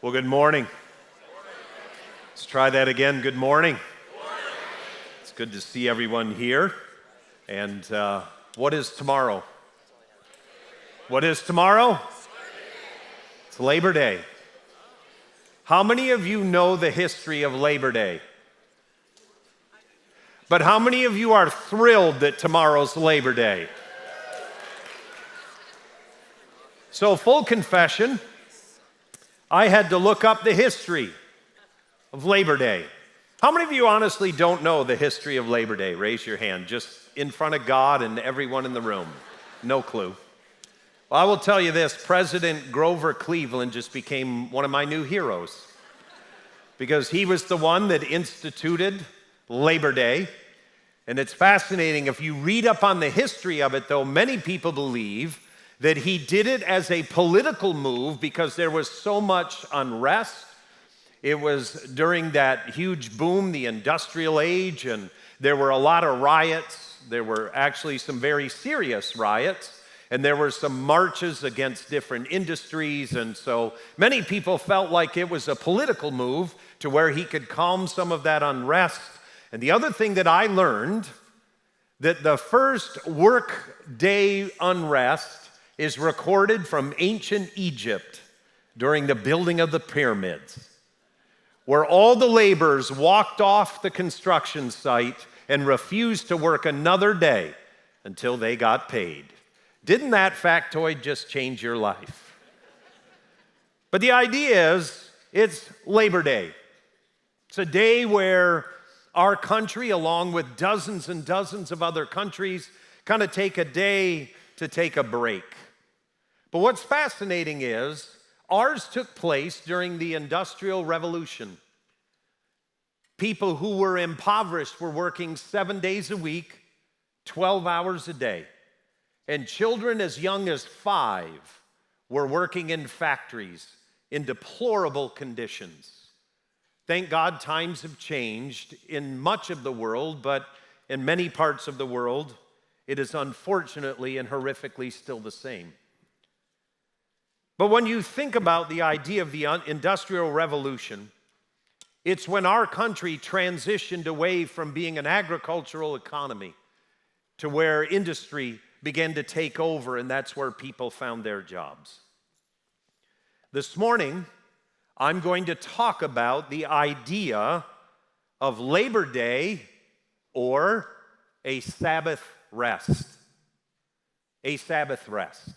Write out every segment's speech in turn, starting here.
Well, good morning. Let's try that again. Good morning. It's good to see everyone here. And what is tomorrow? What is tomorrow? It's Labor Day. How many of you know the history of Labor Day? But how many of you are thrilled that tomorrow's Labor Day? So, full confession, I had to look up the history of Labor Day. How many of you honestly don't know the history of Labor Day? Raise your hand, just in front of God and everyone in the room. No clue. Well, I will tell you this, President Grover Cleveland just became one of my new heroes because he was the one that instituted Labor Day. And it's fascinating, if you read up on the history of it, though, many people believe that he did it as a political move because there was so much unrest. It was during that huge boom, the industrial age, and there were a lot of riots. There were actually some very serious riots, and there were some marches against different industries, and so many people felt like it was a political move to where he could calm some of that unrest. And the other thing that I learned, that the first work day unrest is recorded from ancient Egypt during the building of the pyramids, where all the laborers walked off the construction site and refused to work another day until they got paid. Didn't that factoid just change your life? But the idea is, it's Labor Day. It's a day where our country, along with dozens and dozens of other countries, kind of take a day to take a break. But what's fascinating is ours took place during the Industrial Revolution. People who were impoverished were working 7 days a week, 12 hours a day. And children as young as 5 were working in factories in deplorable conditions. Thank God times have changed in much of the world, but in many parts of the world, it is unfortunately and horrifically still the same. But when you think about the idea of the Industrial Revolution, it's when our country transitioned away from being an agricultural economy to where industry began to take over, and that's where people found their jobs. This morning, I'm going to talk about the idea of Labor Day or a Sabbath rest. A Sabbath rest.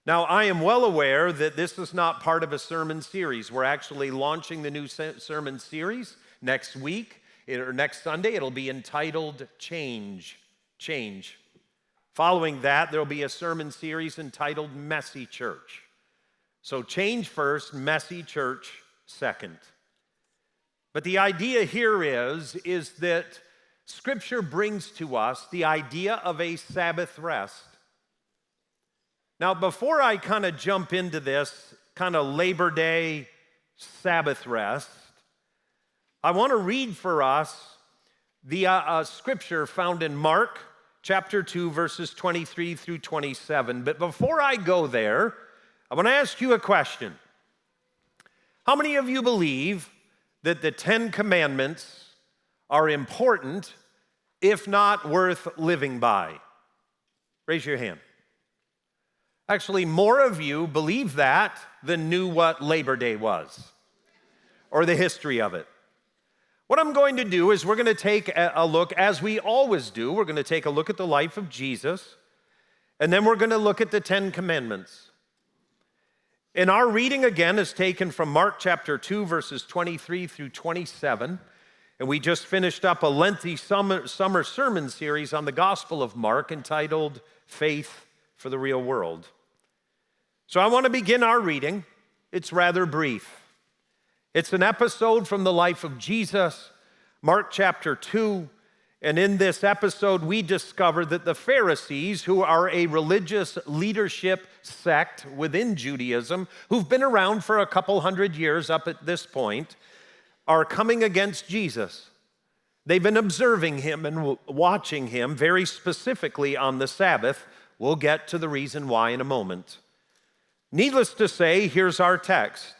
Now, I am well aware that this is not part of a sermon series. We're actually launching the new sermon series next week, or next Sunday. It'll be entitled Change. Change. Following that, there'll be a sermon series entitled Messy Church. So change first, messy church second. But the idea here is that Scripture brings to us the idea of a Sabbath rest. Now, before I kind of jump into this kind of Labor Day Sabbath rest, I want to read for us the scripture found in Mark chapter 2, verses 23 through 27. But before I go there, I want to ask you a question. How many of you believe that the 10 Commandments are important, if not worth living by? Raise your hand. Actually, more of you believe that than knew what Labor Day was or the history of it. What I'm going to do is we're going to take a look, as we always do, we're going to take a look at the life of Jesus, and then we're going to look at the 10 Commandments. And our reading again is taken from Mark chapter 2, verses 23 through 27. And we just finished up a lengthy summer sermon series on the Gospel of Mark entitled Faith for the Real World. So I want to begin our reading. It's rather brief. It's an episode from the life of Jesus, Mark chapter 2. And in this episode, we discover that the Pharisees, who are a religious leadership sect within Judaism, who've been around for a couple hundred years up at this point, are coming against Jesus. They've been observing him and watching him very specifically on the Sabbath. We'll get to the reason why in a moment. Needless to say, here's our text.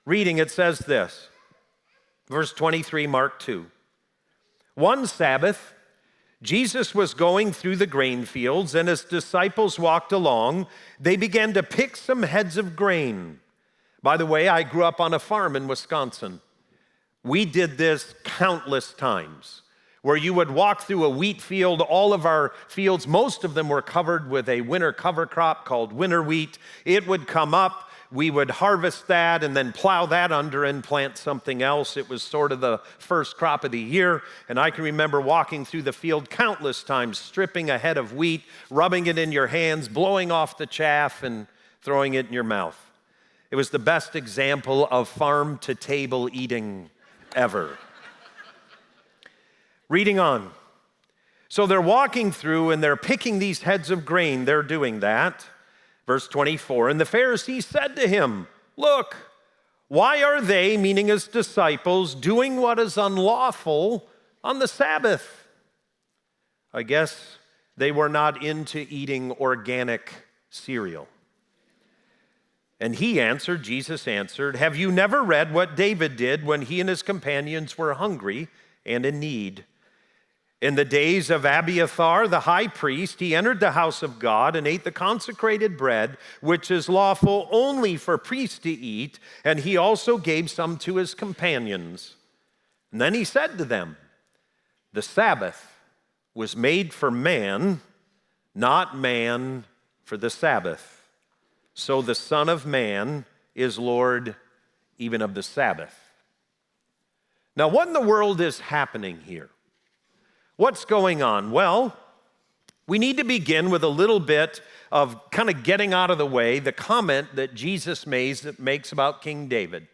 Reading, it says this, verse 23, Mark 2. One Sabbath, Jesus was going through the grain fields, and as disciples walked along, they began to pick some heads of grain. By the way, I grew up on a farm in Wisconsin. We did this countless times, where you would walk through a wheat field. All of our fields, most of them were covered with a winter cover crop called winter wheat. It would come up. We would harvest that and then plow that under and plant something else. It was sort of the first crop of the year. And I can remember walking through the field countless times, stripping a head of wheat, rubbing it in your hands, blowing off the chaff, and throwing it in your mouth. It was the best example of farm-to-table eating ever. Reading on. So they're walking through and they're picking these heads of grain. They're doing that. Verse 24, and the Pharisees said to him, look, why are they, meaning his disciples, doing what is unlawful on the Sabbath? I guess they were not into eating organic cereal. And Jesus answered, have you never read what David did when he and his companions were hungry and in need? In the days of Abiathar, the high priest, he entered the house of God and ate the consecrated bread, which is lawful only for priests to eat, and he also gave some to his companions. And then he said to them, the Sabbath was made for man, not man for the Sabbath. So the Son of Man is Lord even of the Sabbath. Now, what in the world is happening here? What's going on? Well, we need to begin with a little bit of kind of getting out of the way the comment that Jesus makes about King David.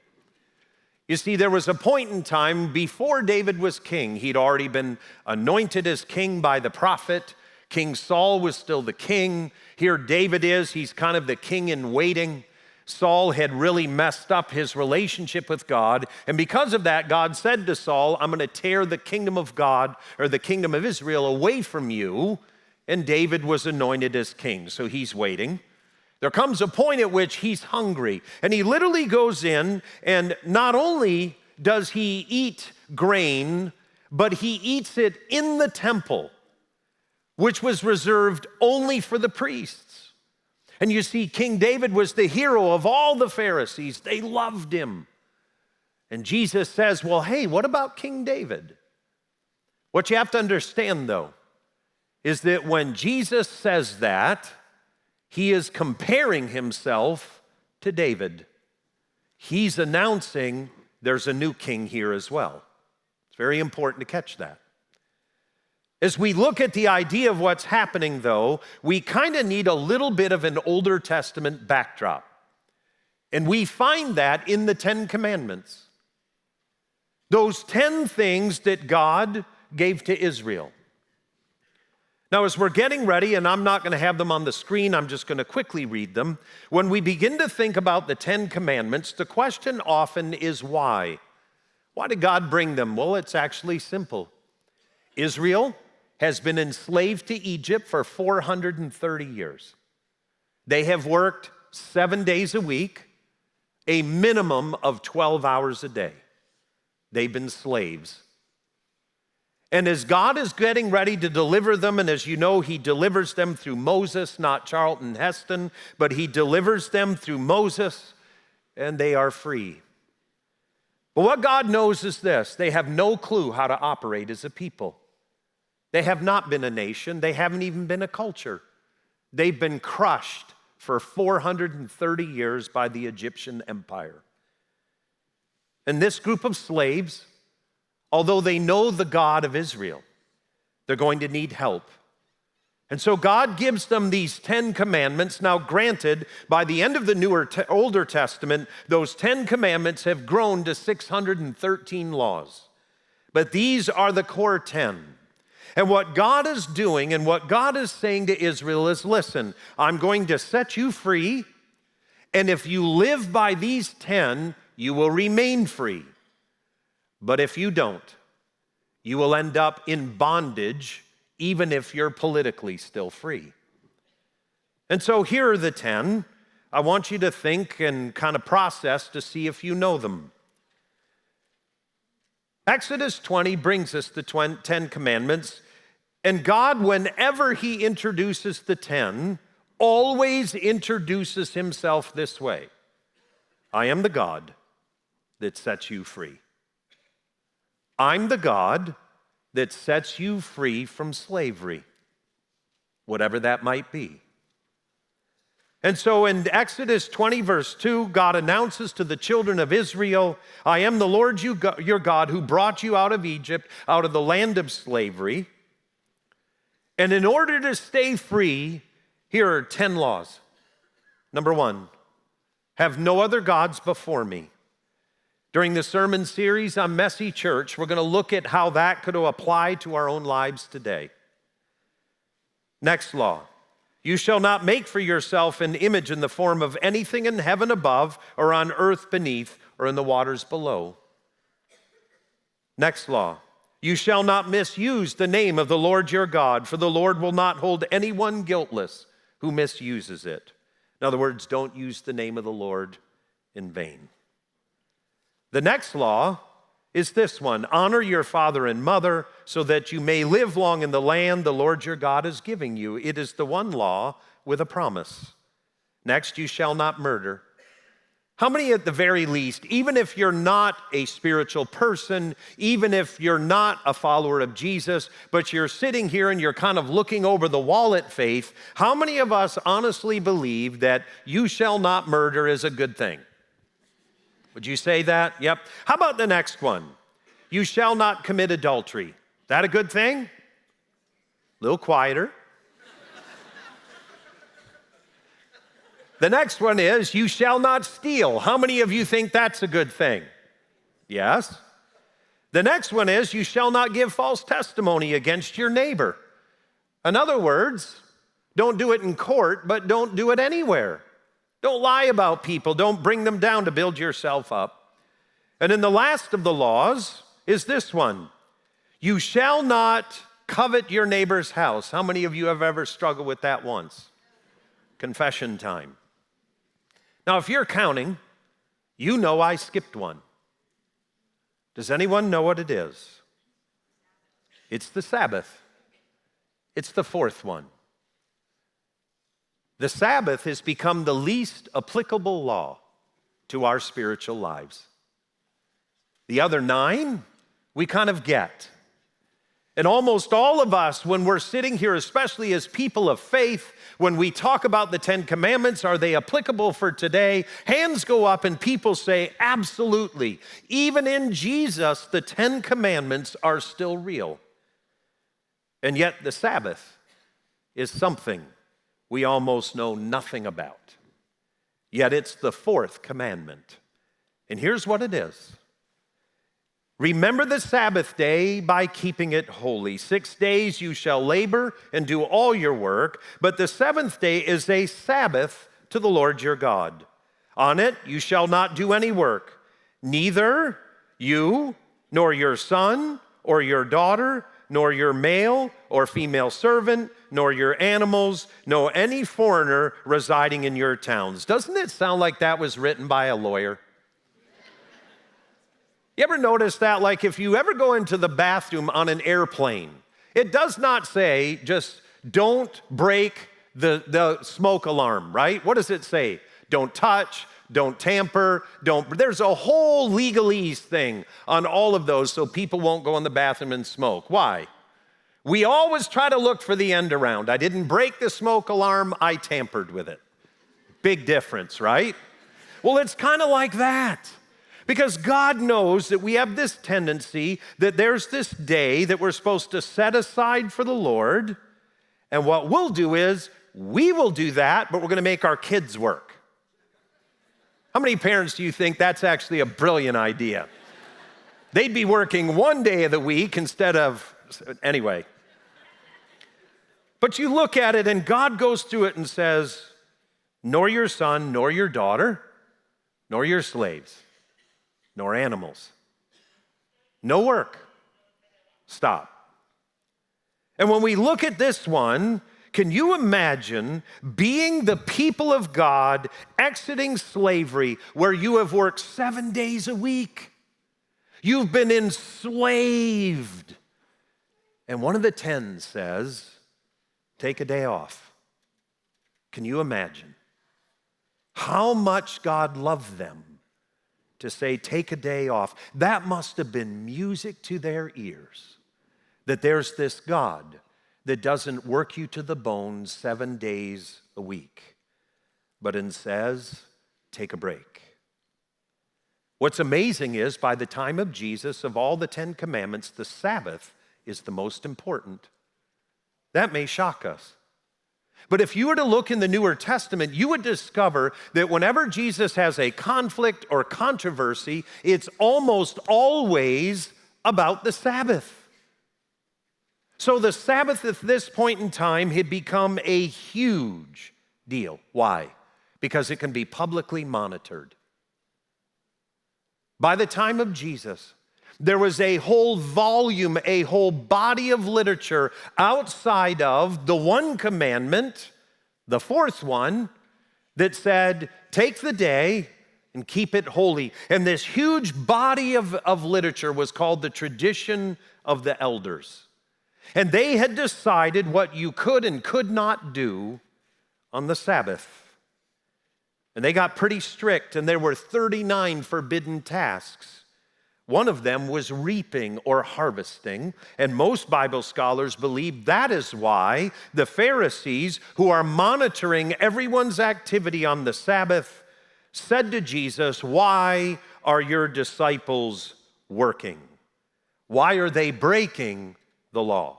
You see, there was a point in time before David was king. He'd already been anointed as king by the prophet. King Saul was still the king. Here David is. He's kind of the king in waiting. Saul had really messed up his relationship with God. And because of that, God said to Saul, I'm going to tear the kingdom of God, or the kingdom of Israel, away from you. And David was anointed as king. So he's waiting. There comes a point at which he's hungry. And he literally goes in, and not only does he eat grain, but he eats it in the temple, which was reserved only for the priests. And you see, King David was the hero of all the Pharisees. They loved him. And Jesus says, well, hey, what about King David? What you have to understand, though, is that when Jesus says that, he is comparing himself to David. He's announcing there's a new king here as well. It's very important to catch that. As we look at the idea of what's happening, though, we kind of need a little bit of an Older Testament backdrop. And we find that in the 10 Commandments. Those 10 things that God gave to Israel. Now, as we're getting ready, and I'm not going to have them on the screen, I'm just going to quickly read them. When we begin to think about the 10 Commandments, the question often is why? Why did God bring them? Well, it's actually simple. Israel has been enslaved to Egypt for 430 years. They have worked 7 days a week, a minimum of 12 hours a day. They've been slaves. And as God is getting ready to deliver them, and as you know, he delivers them through Moses, not Charlton Heston, but he delivers them through Moses, and they are free. But what God knows is this: they have no clue how to operate as a people. They have not been a nation. They haven't even been a culture. They've been crushed for 430 years by the Egyptian empire. And this group of slaves, although they know the God of Israel, they're going to need help. And so God gives them these 10 commandments. Now, granted, by the end of the Older Testament, those 10 commandments have grown to 613 laws. But these are the core 10. And what God is doing and what God is saying to Israel is, listen, I'm going to set you free, and if you live by these 10, you will remain free. But if you don't, you will end up in bondage, even if you're politically still free. And so here are the 10. I want you to think and kind of process to see if you know them. Exodus 20 brings us the 10 commandments, and God, whenever he introduces the 10, always introduces himself this way: I am the God that sets you free. I'm the God that sets you free from slavery, whatever that might be. And so in Exodus 20, verse 2, God announces to the children of Israel, I am the Lord your God who brought you out of Egypt, out of the land of slavery. And in order to stay free, here are 10 laws. Number 1, have no other gods before me. During the sermon series on Messy Church, we're going to look at how that could apply to our own lives today. Next law, you shall not make for yourself an image in the form of anything in heaven above or on earth beneath or in the waters below. Next law, you shall not misuse the name of the Lord your God, for the Lord will not hold anyone guiltless who misuses it. In other words, don't use the name of the Lord in vain. The next law is this one: honor your father and mother so that you may live long in the land the Lord your God is giving you. It is the one law with a promise. Next, you shall not murder. How many at the very least, even if you're not a spiritual person, even if you're not a follower of Jesus, but you're sitting here and you're kind of looking over the wall at faith, how many of us honestly believe that you shall not murder is a good thing? Would you say that? Yep. How about the next one? You shall not commit adultery. Is that a good thing? A little quieter. The next one is, you shall not steal. How many of you think that's a good thing? Yes. The next one is, you shall not give false testimony against your neighbor. In other words, don't do it in court, but don't do it anywhere. Don't lie about people. Don't bring them down to build yourself up. And then the last of the laws is this one: you shall not covet your neighbor's house. How many of you have ever struggled with that once? Confession time. Now, if you're counting, you know I skipped one. Does anyone know what it is? It's the Sabbath. It's the fourth one. The Sabbath has become the least applicable law to our spiritual lives. The other 9, we kind of get. And almost all of us, when we're sitting here, especially as people of faith, when we talk about the 10 commandments, are they applicable for today? Hands go up and people say, absolutely. Even in Jesus, the 10 commandments are still real. And yet the Sabbath is something we almost know nothing about. Yet it's the 4th commandment. And here's what it is. Remember the Sabbath day by keeping it holy. 6 days you shall labor and do all your work, but the 7th day is a Sabbath to the Lord your God. On it you shall not do any work, neither you, nor your son, or your daughter, nor your male or female servant, nor your animals, nor any foreigner residing in your towns. Doesn't it sound like that was written by a lawyer? You ever notice that? Like if you ever go into the bathroom on an airplane, it does not say just don't break the smoke alarm, right? What does it say? Don't touch, don't tamper, there's a whole legalese thing on all of those so people won't go in the bathroom and smoke. Why? We always try to look for the end around. I didn't break the smoke alarm, I tampered with it. Big difference, right? Well, it's kind of like that. Because God knows that we have this tendency that there's this day that we're supposed to set aside for the Lord, and what we'll do is we will do that, but we're going to make our kids work. How many parents do you think that's actually a brilliant idea? They'd be working one day of the week instead of, anyway. But you look at it and God goes through it and says, nor your son, nor your daughter, nor your slaves, nor animals. No work. Stop. And when we look at this one, Can you imagine being the people of God exiting slavery where you have worked 7 days a week? You've been enslaved. And one of the 10 says, take a day off. Can you imagine how much God loved them to say, take a day off? That must have been music to their ears, that there's this God that doesn't work you to the bone 7 days a week, but says, take a break. What's amazing is, by the time of Jesus, of all the 10 commandments, the Sabbath is the most important. That may shock us. But if you were to look in the Newer Testament, you would discover that whenever Jesus has a conflict or controversy, it's almost always about the Sabbath. So the Sabbath at this point in time had become a huge deal. Why? Because it can be publicly monitored. By the time of Jesus, there was a whole volume, a whole body of literature outside of the one commandment, the fourth one, that said, take the day and keep it holy. And this huge body of literature was called the tradition of the elders. And they had decided what you could and could not do on the Sabbath. And they got pretty strict, and there were 39 forbidden tasks. One of them was reaping or harvesting, and most Bible scholars believe that is why the Pharisees, who are monitoring everyone's activity on the Sabbath, said to Jesus, why are your disciples working? Why are they breaking the law?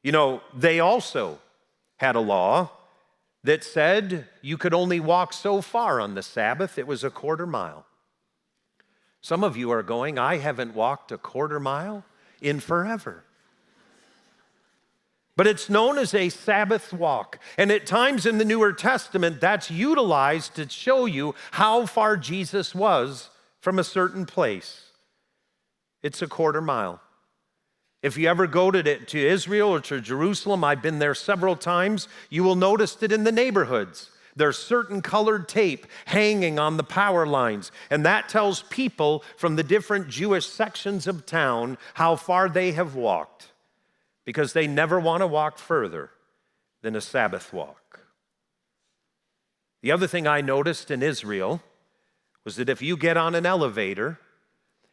You know, they also had a law that said you could only walk so far on the Sabbath. It was a quarter mile. Some of you are going, I haven't walked a quarter mile in forever. But it's known as a Sabbath walk. And at times in the Newer Testament, that's utilized to show you how far Jesus was from a certain place. It's a quarter mile. If you ever go to Israel or to Jerusalem, I've been there several times, you will notice that in the neighborhoods, there's certain colored tape hanging on the power lines, and that tells people from the different Jewish sections of town how far they have walked, because they never want to walk further than a Sabbath walk. The other thing I noticed in Israel was that if you get on an elevator,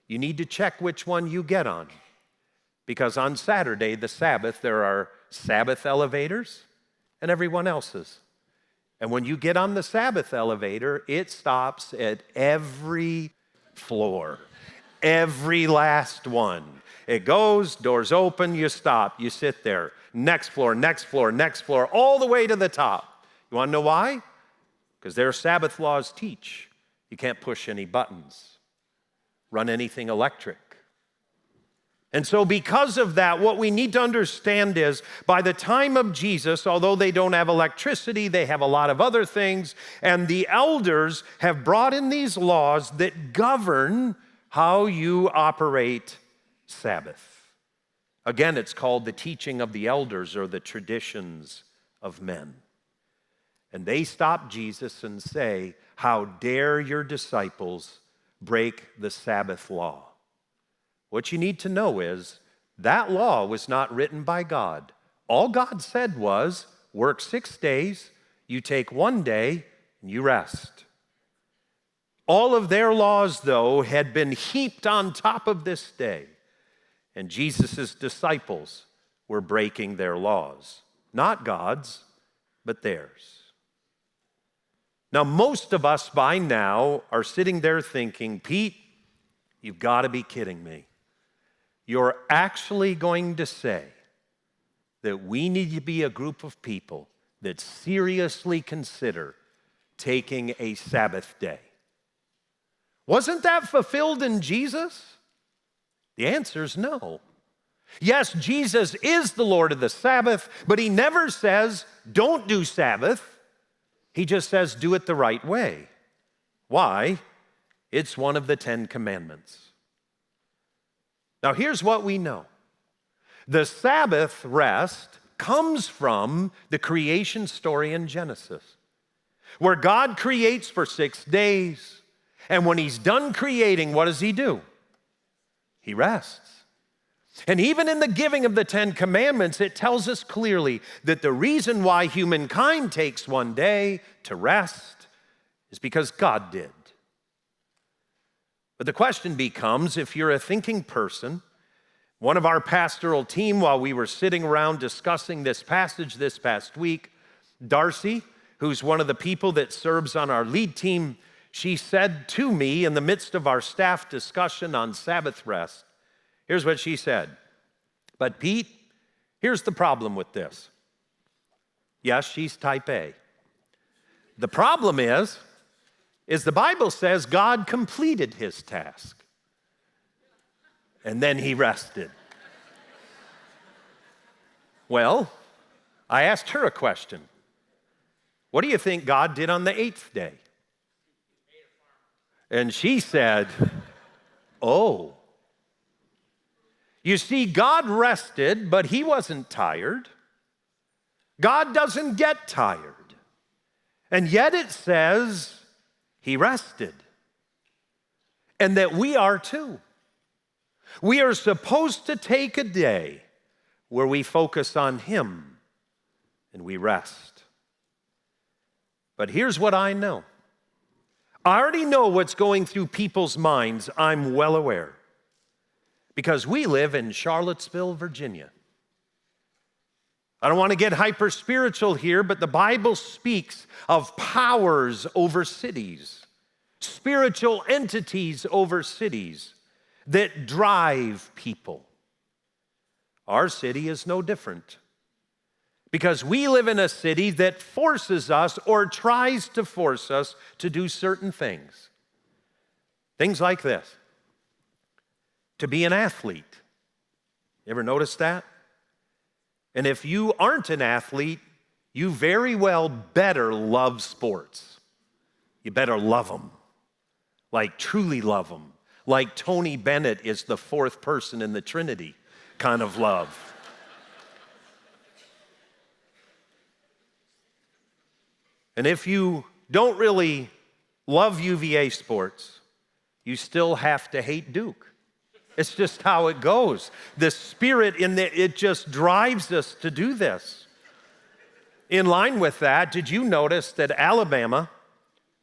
you need to check which one you get on. Because on Saturday, the Sabbath, there are Sabbath elevators and everyone else's. And when you get on the Sabbath elevator, it stops at every floor, every last one. It goes, doors open, you stop, you sit there. Next floor, next floor, next floor, all the way to the top. You want to know why? Because their Sabbath laws teach you can't push any buttons, run anything electric. And so because of that, what we need to understand is by the time of Jesus, although they don't have electricity, they have a lot of other things, and the elders have brought in these laws that govern how you operate Sabbath. Again, it's called the teaching of the elders or the traditions of men. And they stop Jesus and say, how dare your disciples break the Sabbath law? What you need to know is that law was not written by God. All God said was, work 6 days, you take 1 day, and you rest. All of their laws, though, had been heaped on top of this day, and Jesus' disciples were breaking their laws. Not God's, but theirs. Now, most of us by now are sitting there thinking, Pete, you've got to be kidding me. You're actually going to say that we need to be a group of people that seriously consider taking a Sabbath day. Wasn't that fulfilled in Jesus? The answer is no. Yes, Jesus is the Lord of the Sabbath, but he never says, don't do Sabbath. He just says, do it the right way. Why? It's one of the 10 commandments. Now, here's what we know. The Sabbath rest comes from the creation story in Genesis, where God creates for 6 days, and when he's done creating, what does he do? He rests. And even in the giving of the 10 Commandments, it tells us clearly that the reason why humankind takes 1 day to rest is because God did. But the question becomes, if you're a thinking person, one of our pastoral team, while we were sitting around discussing this passage this past week, Darcy, who's one of the people that serves on our lead team, she said to me in the midst of our staff discussion on Sabbath rest, here's what she said. But Pete, here's the problem with this. Yes, she's type A. The problem is the Bible says God completed his task. And then he rested. Well, I asked her a question. What do you think God did on the 8th day? And she said, oh. You see, God rested, but he wasn't tired. God doesn't get tired. And yet it says he rested. And that we are too. We are supposed to take a day where we focus on him and we rest. But here's what I know. I already know what's going through people's minds. I'm well aware. Because we live in Charlottesville, Virginia. I don't want to get hyper spiritual here, but the Bible speaks of powers over cities, spiritual entities over cities that drive people. Our city is no different. Because we live in a city that forces us or tries to force us to do certain things. Things like this. To be an athlete. You ever notice that? And if you aren't an athlete, you very well better love sports. You better love them. Like truly love them. Like Tony Bennett is the 4th person in the Trinity kind of love. And if you don't really love UVA sports, you still have to hate Duke. It's just how it goes. The spirit it just drives us to do this. In line with that, did you notice that Alabama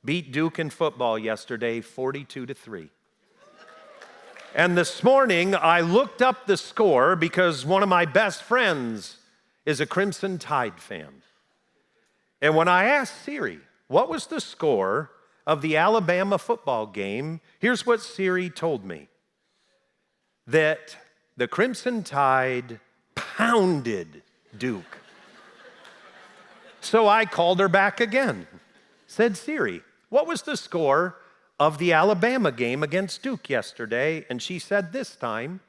beat Duke in football yesterday 42-3? And this morning, I looked up the score because one of my best friends is a Crimson Tide fan. And when I asked Siri, what was the score of the Alabama football game, here's what Siri told me. That the Crimson Tide pounded Duke. So I called her back again. Said, Siri, what was the score of the Alabama game against Duke yesterday? And she said this time,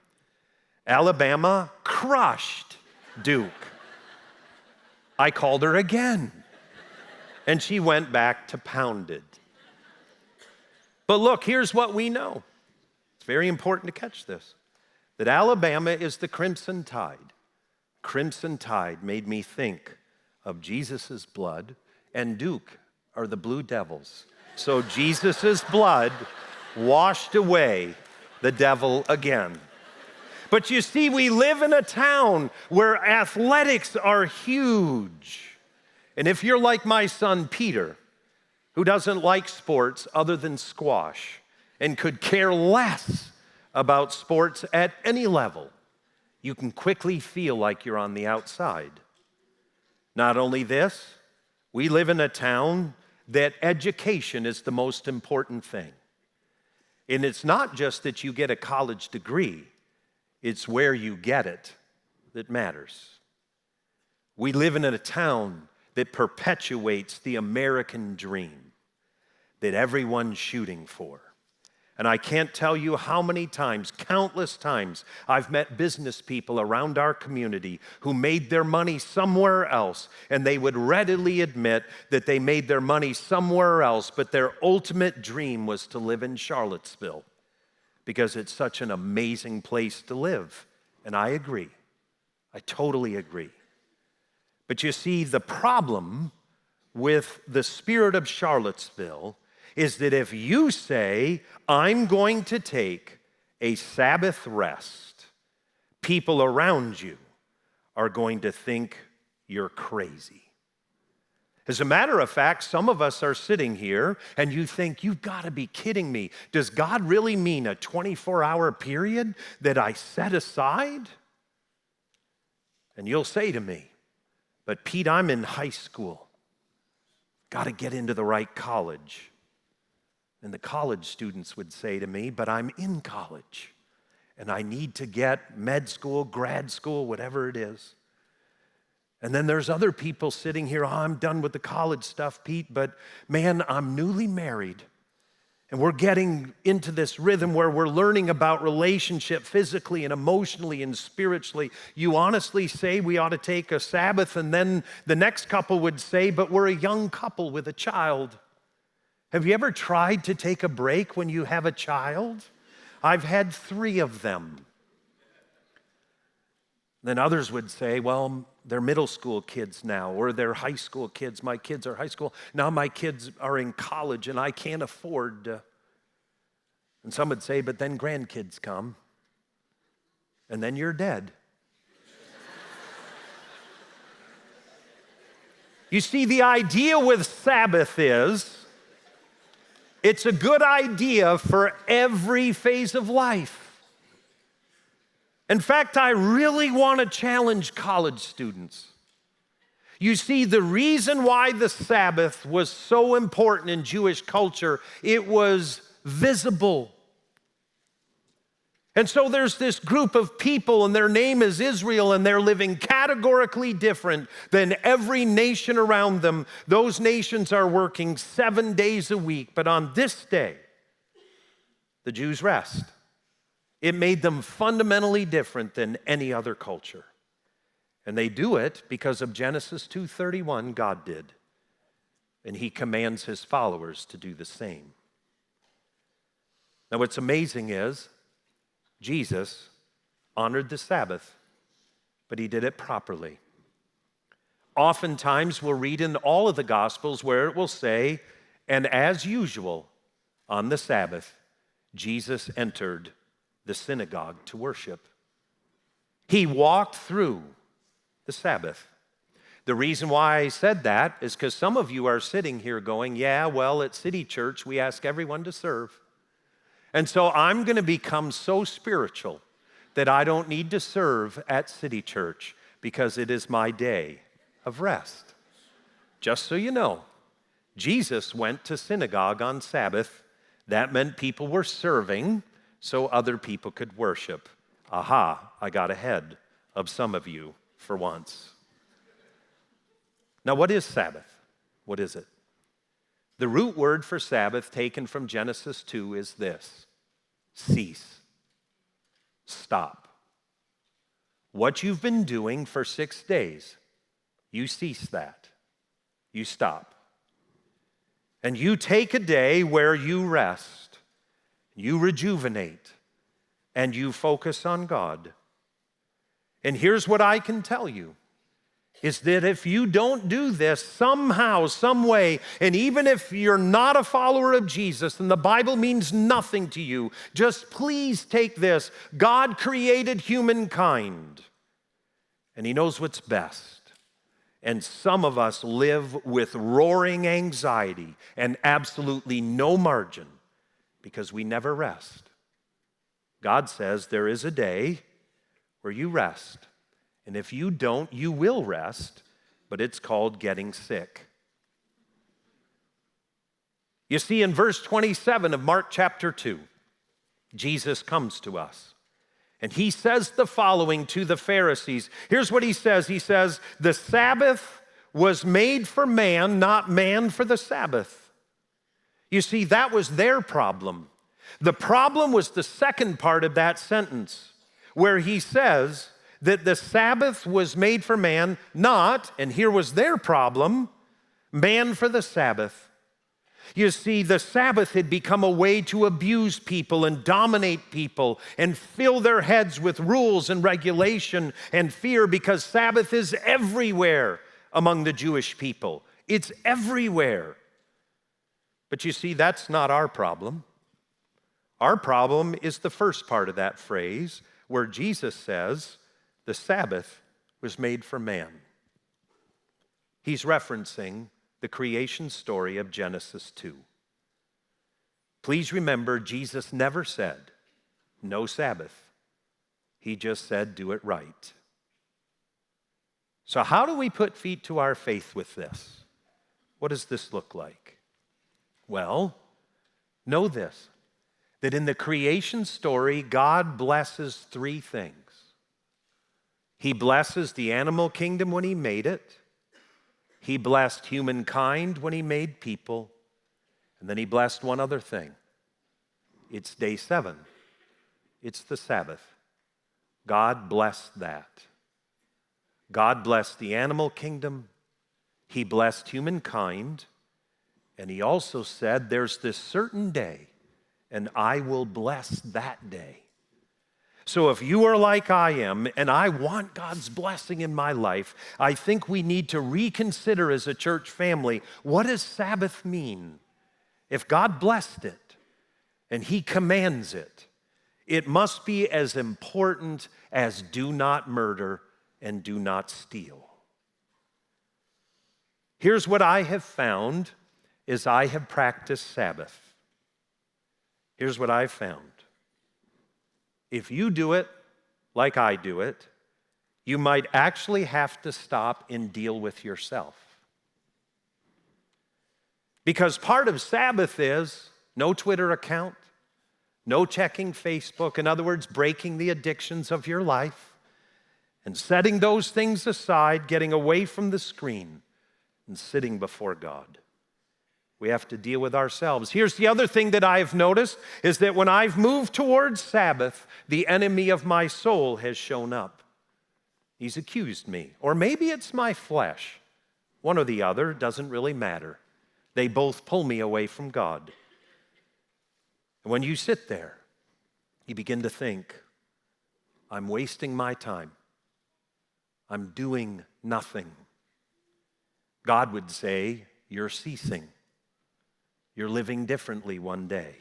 Alabama crushed Duke. I called her again. And she went back to pounded. But look, here's what we know. It's very important to catch this. That Alabama is the Crimson Tide. Crimson Tide made me think of Jesus' blood, and Duke are the Blue Devils. So Jesus' blood washed away the devil again. But you see, we live in a town where athletics are huge. And if you're like my son Peter, who doesn't like sports other than squash and could care less about sports at any level, you can quickly feel like you're on the outside. Not only this, we live in a town that education is the most important thing. And it's not just that you get a college degree, it's where you get it that matters. We live in a town that perpetuates the American dream that everyone's shooting for. And I can't tell you how many times, countless times, I've met business people around our community who made their money somewhere else, and they would readily admit that they made their money somewhere else, but their ultimate dream was to live in Charlottesville because it's such an amazing place to live. And I agree. I totally agree. But you see, the problem with the spirit of Charlottesville is that if you say, I'm going to take a Sabbath rest, people around you are going to think you're crazy. As a matter of fact, some of us are sitting here and you think, you've got to be kidding me. Does God really mean a 24-hour period that I set aside? And you'll say to me, but Pete, I'm in high school. Got to get into the right college. And the college students would say to me, but I'm in college and I need to get med school, grad school, whatever it is. And then there's other people sitting here, I'm done with the college stuff, Pete, but man, I'm newly married. And we're getting into this rhythm where we're learning about relationship physically and emotionally and spiritually. You honestly say we ought to take a Sabbath, and then the next couple would say, but we're a young couple with a child. Have you ever tried to take a break when you have a child? I've had 3 of them. Then others would say, well, they're middle school kids now, or they're high school kids. My kids are high school. Now my kids are in college and I can't afford. And some would say, but then grandkids come, and then you're dead. You see, the idea with Sabbath is, it's a good idea for every phase of life. In fact, I really want to challenge college students. You see, the reason why the Sabbath was so important in Jewish culture, it was visible. And so there's this group of people, and their name is Israel, and they're living categorically different than every nation around them. Those nations are working 7 days a week, but on this day, the Jews rest. It made them fundamentally different than any other culture. And they do it because of Genesis 2:31, God did. And he commands his followers to do the same. Now what's amazing is Jesus honored the Sabbath, but he did it properly. Oftentimes we'll read in all of the Gospels where it will say, and as usual, on the Sabbath, Jesus entered the synagogue to worship. He walked through the Sabbath. The reason why I said that is because some of you are sitting here going, yeah, well, at City Church, we ask everyone to serve. And so I'm going to become so spiritual that I don't need to serve at City Church because it is my day of rest. Just so you know, Jesus went to synagogue on Sabbath. That meant people were serving so other people could worship. Aha, I got ahead of some of you for once. Now, what is Sabbath? What is it? The root word for Sabbath taken from Genesis 2 is this: cease, stop. What you've been doing for 6 days, you cease that. You stop. And you take a day where you rest. You rejuvenate, and you focus on God. And here's what I can tell you, is that if you don't do this somehow, some way, and even if you're not a follower of Jesus and the Bible means nothing to you, just please take this. God created humankind, and he knows what's best. And some of us live with roaring anxiety and absolutely no margin, because we never rest. God says there is a day where you rest. And if you don't, you will rest, but it's called getting sick. You see, in verse 27 of Mark chapter 2, Jesus comes to us. And he says the following to the Pharisees. Here's what he says. He says, the Sabbath was made for man, not man for the Sabbath. You see, that was their problem. The problem was the second part of that sentence, where he says that the Sabbath was made for man, not, and here was their problem, man for the Sabbath. You see, the Sabbath had become a way to abuse people and dominate people and fill their heads with rules and regulation and fear, because Sabbath is everywhere. among the Jewish people. It's everywhere. But you see, that's not our problem. Our problem is the first part of that phrase where Jesus says, the Sabbath was made for man. He's referencing the creation story of Genesis 2. Please remember, Jesus never said, no Sabbath. He just said, do it right. So how do we put feet to our faith with this? What does this look like? Well, know this, that in the creation story, God blesses three things. He blesses the animal kingdom when he made it. He blessed humankind when he made people. And then he blessed one other thing. It's day 7. It's the Sabbath. God blessed that. God blessed the animal kingdom. He blessed humankind. And he also said, there's this certain day, and I will bless that day. So if you are like I am, and I want God's blessing in my life, I think we need to reconsider as a church family, what does Sabbath mean? If God blessed it, and he commands it, it must be as important as do not murder and do not steal. Here's what I have found as I have practiced Sabbath. Here's what I've found. If you do it like I do it, you might actually have to stop and deal with yourself. Because part of Sabbath is no Twitter account, no checking Facebook. In other words, breaking the addictions of your life and setting those things aside, getting away from the screen and sitting before God. We have to deal with ourselves. Here's the other thing that I've noticed is that when I've moved towards Sabbath, the enemy of my soul has shown up. He's accused me. Or maybe it's my flesh. One or the other, doesn't really matter. They both pull me away from God. And when you sit there, you begin to think, I'm wasting my time. I'm doing nothing. God would say, you're ceasing. You're living differently one day.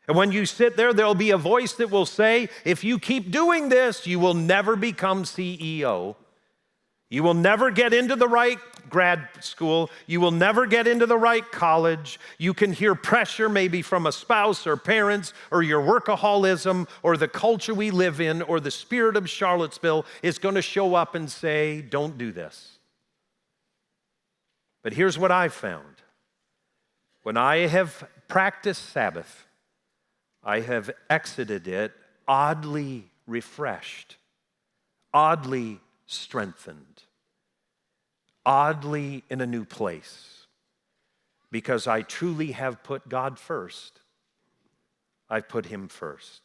And when you sit there, there'll be a voice that will say, if you keep doing this, you will never become CEO. You will never get into the right grad school. You will never get into the right college. You can hear pressure maybe from a spouse or parents or your workaholism or the culture we live in or the spirit of Charlottesville is going to show up and say, don't do this. But here's what I've found. When I have practiced Sabbath, I have exited it oddly refreshed, oddly strengthened, oddly in a new place, because I truly have put God first. I've put him first.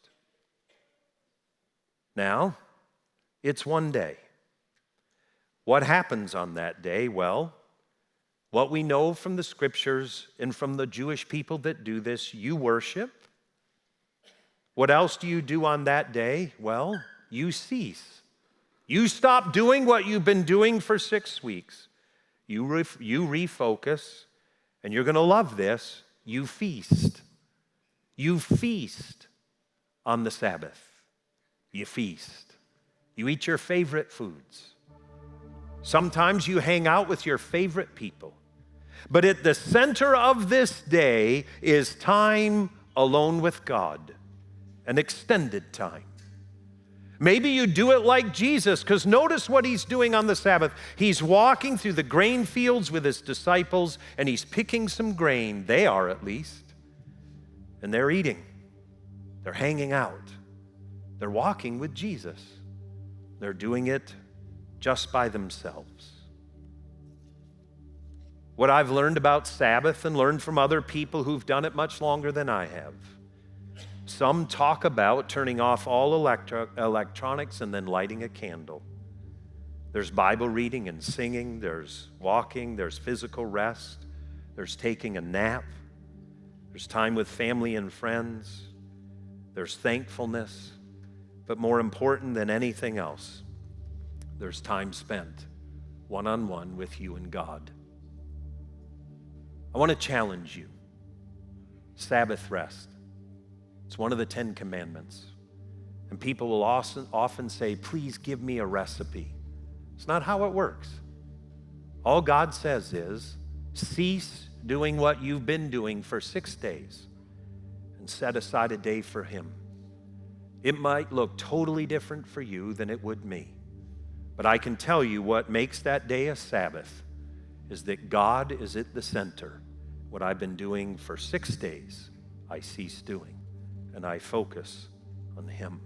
Now, it's one day. What happens on that day? Well, what we know from the scriptures and from the Jewish people that do this, you worship. What else do you do on that day? Well, you cease. You stop doing what you've been doing for 6 weeks. You refocus, and you're going to love this. You feast. You feast on the Sabbath. You feast. You eat your favorite foods. Sometimes you hang out with your favorite people. But at the center of this day is time alone with God, an extended time. Maybe you do it like Jesus, because notice what he's doing on the Sabbath. He's walking through the grain fields with his disciples, and he's picking some grain. They are, at least. And they're eating. They're hanging out. They're walking with Jesus. They're doing it just by themselves. What I've learned about Sabbath and learned from other people who've done it much longer than I have. Some talk about turning off all electronics and then lighting a candle. There's Bible reading and singing, there's walking, there's physical rest, there's taking a nap, there's time with family and friends, there's thankfulness, but more important than anything else, there's time spent one-on-one with you and God. I want to challenge you. Sabbath rest. It's one of the 10 commandments. And people will often say, please give me a recipe. It's not how it works. All God says is, cease doing what you've been doing for 6 days and set aside a day for Him. It might look totally different for you than it would me. But I can tell you what makes that day a Sabbath is that God is at the center. What I've been doing for 6 days, I cease doing, and I focus on Him.